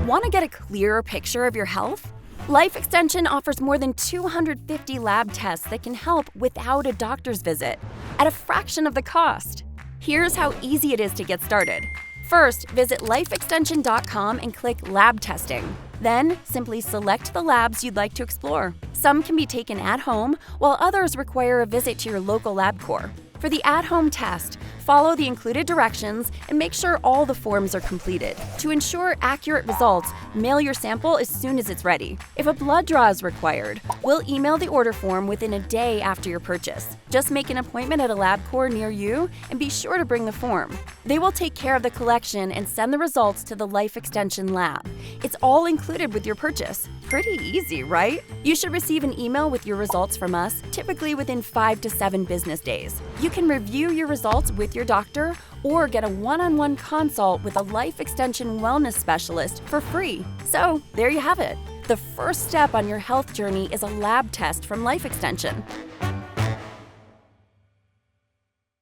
Want to get a clearer picture of your health? Life Extension offers more than 250 lab tests that can help without a doctor's visit, at a fraction of the cost. Here's how easy it is to get started. First, visit lifeextension.com and click Lab Testing. Then, simply select the labs you'd like to explore. Some can be taken at home, while others require a visit to your local LabCorp. For the at-home test, follow the included directions and make sure all the forms are completed. To ensure accurate results, mail your sample as soon as it's ready. If a blood draw is required, we'll email the order form within a day after your purchase. Just make an appointment at a LabCorp near you and be sure to bring the form. They will take care of the collection and send the results to the Life Extension lab. It's all included with your purchase. Pretty easy, right? You should receive an email with your results from us, typically within 5 to 7 business days. You can review your results with your doctor or get a one-on-one consult with a Life Extension wellness specialist for free. So, there you have it. The first step on your health journey is a lab test from Life Extension.